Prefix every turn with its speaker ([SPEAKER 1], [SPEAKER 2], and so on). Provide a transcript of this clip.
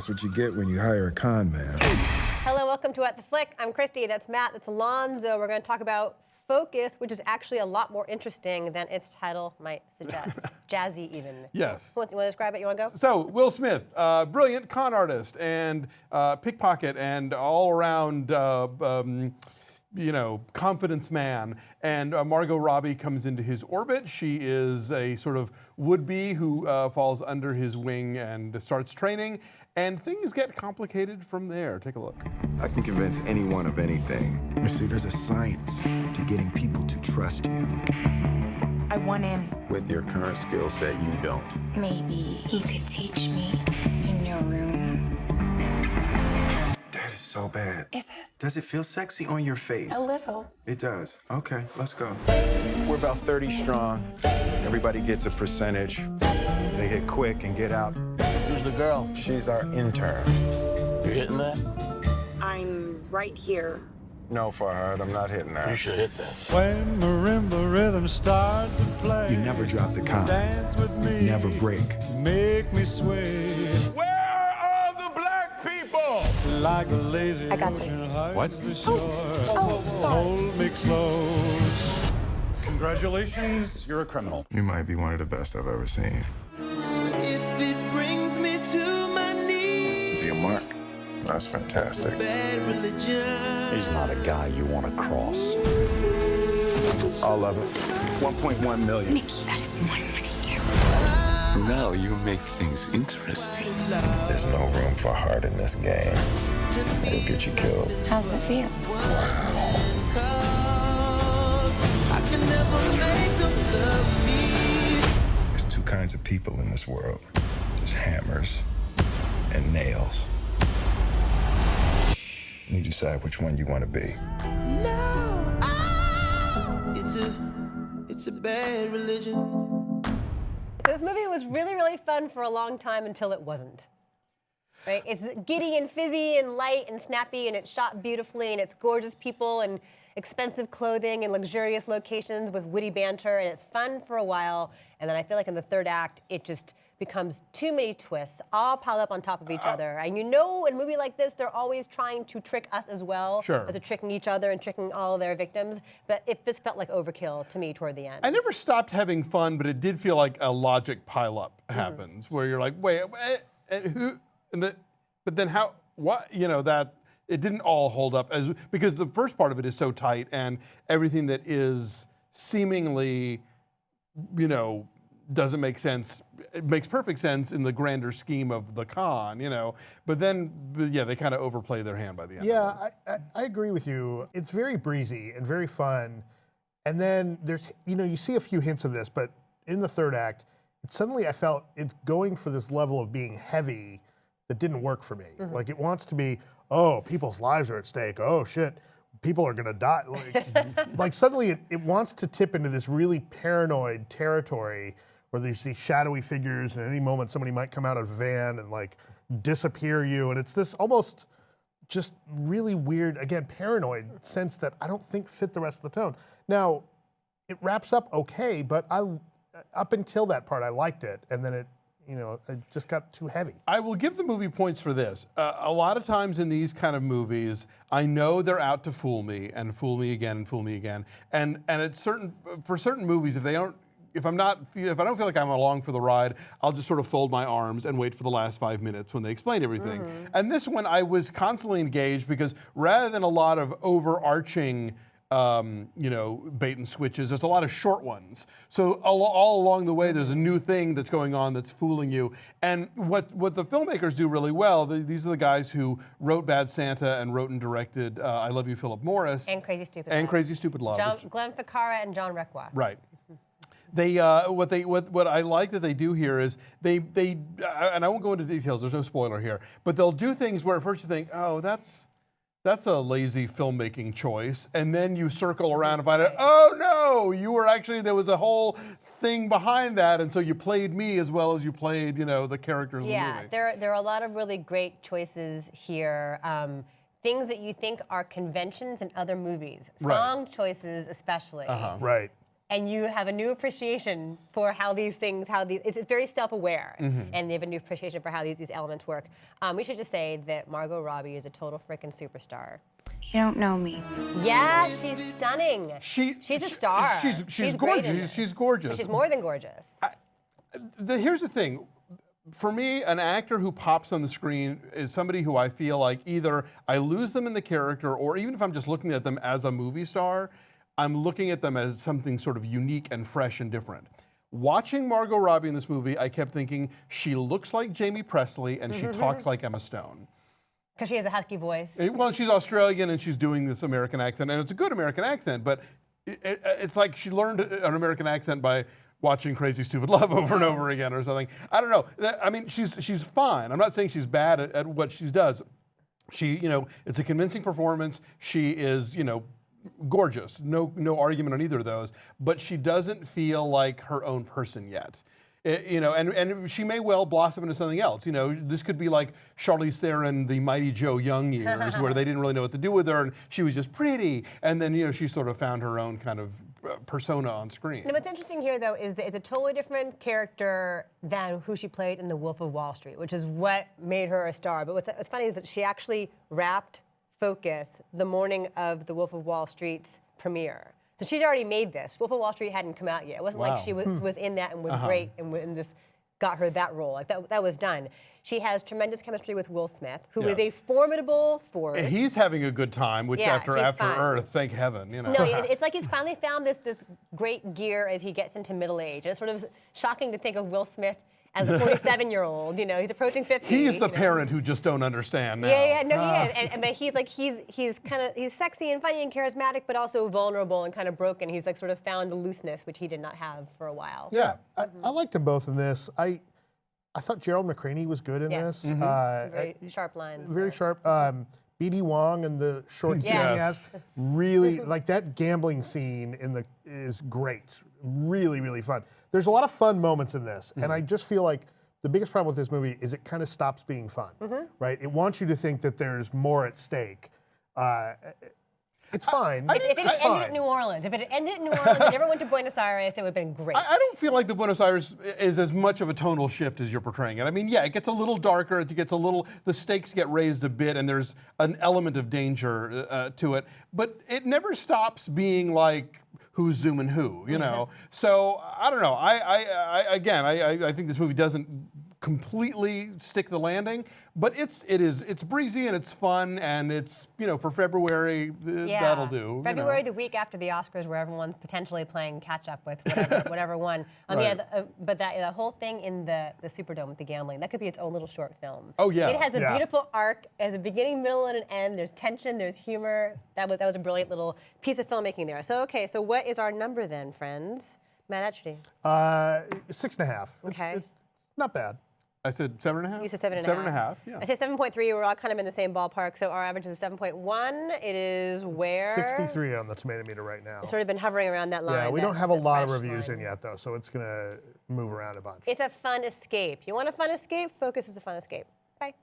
[SPEAKER 1] what you get when you hire a con man.
[SPEAKER 2] Hello, welcome to At the Flick. I'm Christy, that's Matt, that's Alonzo. We're going to talk about Focus, which is actually a lot more interesting than its title might suggest. Jazzy, even.
[SPEAKER 3] Yes.
[SPEAKER 2] You want to describe it? You want to go?
[SPEAKER 3] So, Will Smith, brilliant con artist and pickpocket and all-around, you know, confidence man. And Margot Robbie comes into his orbit. She is a sort of would-be who falls under his wing and starts training. And things get complicated from there. Take a look.
[SPEAKER 1] I can convince anyone of anything. You see, there's a science to getting people to trust you.
[SPEAKER 4] I want in.
[SPEAKER 1] With your current skill set, you don't.
[SPEAKER 4] Maybe he could teach me in your room.
[SPEAKER 1] That is so bad.
[SPEAKER 4] Is it?
[SPEAKER 1] Does it feel sexy on your face?
[SPEAKER 4] A little.
[SPEAKER 1] It does. Okay, let's go. We're about 30 strong. Everybody gets a percentage. They hit quick and get out.
[SPEAKER 5] Who's the girl?
[SPEAKER 1] She's our intern.
[SPEAKER 5] You hitting that?
[SPEAKER 4] I'm right here.
[SPEAKER 1] No, Farhad, I'm not hitting
[SPEAKER 5] You
[SPEAKER 1] that.
[SPEAKER 5] should hit that.
[SPEAKER 6] When marimba rhythms start to play,
[SPEAKER 1] You never drop the con.
[SPEAKER 6] dance with me,
[SPEAKER 1] Never break.
[SPEAKER 6] make me sway.
[SPEAKER 5] Where are the black people?
[SPEAKER 6] Like a lazy
[SPEAKER 4] I got this.
[SPEAKER 6] ocean hugs
[SPEAKER 3] What?
[SPEAKER 6] the shore.
[SPEAKER 4] Oh, sorry.
[SPEAKER 6] Hold me close. Congratulations, you're a criminal.
[SPEAKER 1] You might be one of the best I've ever seen.
[SPEAKER 7] If it brings me to my knees,
[SPEAKER 1] Is he a mark? That's fantastic.
[SPEAKER 7] bad religion.
[SPEAKER 8] He's not a guy you want to cross.
[SPEAKER 1] All of it. 1.1 million.
[SPEAKER 4] Nikki, that is my money too.
[SPEAKER 9] Now you make things interesting.
[SPEAKER 1] There's no room for heart in this game. It'll get you killed.
[SPEAKER 4] How's it feel?
[SPEAKER 7] I can never make them love me.
[SPEAKER 1] There's two kinds of people in this world. There's hammers and nails. You decide which one you want to be.
[SPEAKER 7] No, it's a bad religion.
[SPEAKER 2] So this movie was really, really fun for a long time until it wasn't. Right? It's giddy and fizzy and light and snappy, and it's shot beautifully, and it's gorgeous people and expensive clothing and luxurious locations with witty banter, and it's fun for a while. And then I feel like in the third act, it just becomes too many twists, all piled up on top of each other. And you know, in a movie like this, they're always trying to trick us as well,
[SPEAKER 3] Sure.
[SPEAKER 2] as they're tricking each other and tricking all of their victims. But this felt like overkill to me toward the end.
[SPEAKER 3] I never stopped having fun, but it did feel like a logic pileup happens, where you're like, wait, and who, but then how, what, you know, that it didn't all hold up because the first part of it is so tight and everything that is seemingly, you know, doesn't make sense. It makes perfect sense in the grander scheme of the con, you know, but yeah, they kind of overplay their hand by the end.
[SPEAKER 10] Yeah, I agree with you. It's very breezy and very fun. And then there's, you know, you see a few hints of this, but in the third act, suddenly I felt it's going for this level of being heavy that didn't work for me. Like it wants to be, oh, people's lives are at stake. Oh shit, people are gonna die. Like suddenly it wants to tip into this really paranoid territory where you see shadowy figures and at any moment somebody might come out of a van and like disappear you. And it's this almost just really weird, again, paranoid sense that I don't think fit the rest of the tone. Now, it wraps up okay, but up until that part, I liked it. And then it just got too heavy.
[SPEAKER 3] I will give the movie points for this. A lot of times in these kind of movies, I know they're out to fool me and fool me again and fool me again. And for certain movies, if I don't feel like I'm along for the ride, I'll just sort of fold my arms and wait for the last 5 minutes when they explain everything. And this one, I was constantly engaged because rather than a lot of overarching bait and switches, there's a lot of short ones. So all along the way, there's a new thing that's going on that's fooling you. And what the filmmakers do really well, these are the guys who wrote Bad Santa and wrote and directed I Love You, Philip Morris.
[SPEAKER 2] And Crazy Stupid
[SPEAKER 3] And
[SPEAKER 2] Love.
[SPEAKER 3] Crazy Stupid Love.
[SPEAKER 2] Glenn Ficarra and John Requa.
[SPEAKER 3] Right. They what I like that they do here is they and I won't go into details. There's no spoiler here, but they'll do things where at first you think, oh, that's a lazy filmmaking choice, and then you circle around and find out, oh no, there was a whole thing behind that, and so you played me as well as you played, the characters in the movie.
[SPEAKER 2] Yeah, there are a lot of really great choices here. Things that you think are conventions in other movies, song choices especially.
[SPEAKER 10] Right.
[SPEAKER 2] and you have a new appreciation for how these things, it's very self-aware, and they have a new appreciation for how these elements work. We should just say that Margot Robbie is a total freaking superstar.
[SPEAKER 4] You don't know me.
[SPEAKER 2] Yeah, she's stunning. She's a star.
[SPEAKER 3] She's
[SPEAKER 2] great in
[SPEAKER 3] gorgeous.
[SPEAKER 2] this.
[SPEAKER 3] She's gorgeous.
[SPEAKER 2] She's more than gorgeous.
[SPEAKER 3] Here's the thing. For me, an actor who pops on the screen is somebody who I feel like either I lose them in the character, or even if I'm just looking at them as a movie star, I'm looking at them as something sort of unique and fresh and different. Watching Margot Robbie in this movie, I kept thinking she looks like Jamie Presley and she talks like Emma Stone.
[SPEAKER 2] Because she has a husky voice.
[SPEAKER 3] Well, she's Australian and she's doing this American accent, and it's a good American accent, but it's like she learned an American accent by watching Crazy Stupid Love over and over again or something. I don't know. I mean, she's fine. I'm not saying she's bad at what she does. It's a convincing performance. She is, gorgeous. No argument on either of those. But she doesn't feel like her own person yet. And she may well blossom into something else. This could be like Charlize Theron, the Mighty Joe Young years, where they didn't really know what to do with her, and she was just pretty. And then, she sort of found her own kind of persona on screen.
[SPEAKER 2] And what's interesting here, though, is that it's a totally different character than who she played in The Wolf of Wall Street, which is what made her a star. But what's funny is that she actually wrapped Focus the morning of The Wolf of Wall Street's premiere. So she'd already made this. Wolf of Wall Street hadn't come out yet. It wasn't like she was in that and was great and this got her that role. Like that was done. She has tremendous chemistry with Will Smith, who is a formidable force.
[SPEAKER 3] He's having a good time, which after
[SPEAKER 2] fine.
[SPEAKER 3] Earth, thank heaven.
[SPEAKER 2] No, it's like he's finally found this great gear as he gets into middle age. And it's sort of shocking to think of Will Smith as a 47-year-old. He's approaching 50.
[SPEAKER 3] He's the parent who just don't understand now.
[SPEAKER 2] Yeah, no, he is. But he's sexy and funny and charismatic, but also vulnerable and kind of broken. He's like sort of found the looseness, which he did not have for a while.
[SPEAKER 10] Yeah, I liked them both in this. I thought Gerald McCraney was good in this.
[SPEAKER 2] Some very sharp lines.
[SPEAKER 10] Very sharp. B.D. Wong and the short scene he
[SPEAKER 2] Yes.
[SPEAKER 10] has, really, like that gambling scene is great. Really, really fun. There's a lot of fun moments in this, and I just feel like the biggest problem with this movie is it kind of stops being fun, right? It wants you to think that there's more at stake. It's fine.
[SPEAKER 2] If it had ended at New Orleans, and never went to Buenos Aires, it would have been great.
[SPEAKER 3] I don't feel like the Buenos Aires is as much of a tonal shift as you're portraying it. I mean, yeah, it gets a little darker, the stakes get raised a bit, and there's an element of danger to it, but it never stops being like who's zooming who, So I don't know. I think this movie doesn't completely stick the landing, but it's breezy and it's fun, and it's for February that'll do.
[SPEAKER 2] February, the week after the Oscars, where everyone's potentially playing catch up with whatever won.
[SPEAKER 3] Right.
[SPEAKER 2] But the whole thing in the Superdome with the gambling, that could be its own little short film.
[SPEAKER 3] Oh yeah,
[SPEAKER 2] it has a beautiful arc, it has a beginning, middle, and an end. There's tension, there's humor. That was a brilliant little piece of filmmaking there. So so what is our number then, friends? Matt Etchity.
[SPEAKER 10] 6.5.
[SPEAKER 2] Okay.
[SPEAKER 10] It's not bad.
[SPEAKER 3] I said 7.5.
[SPEAKER 2] You said 7.5.
[SPEAKER 3] 7.5. Yeah.
[SPEAKER 2] I said 7.3. We're all kind of in the same ballpark. So our average is 7.1. It is where
[SPEAKER 10] 63 on the tomato meter right now.
[SPEAKER 2] It's sort of been hovering around that line.
[SPEAKER 10] Yeah, we don't have a lot of reviews in yet though, so it's gonna move around a bunch.
[SPEAKER 2] It's a fun escape. You want a fun escape? Focus is a fun escape. Bye.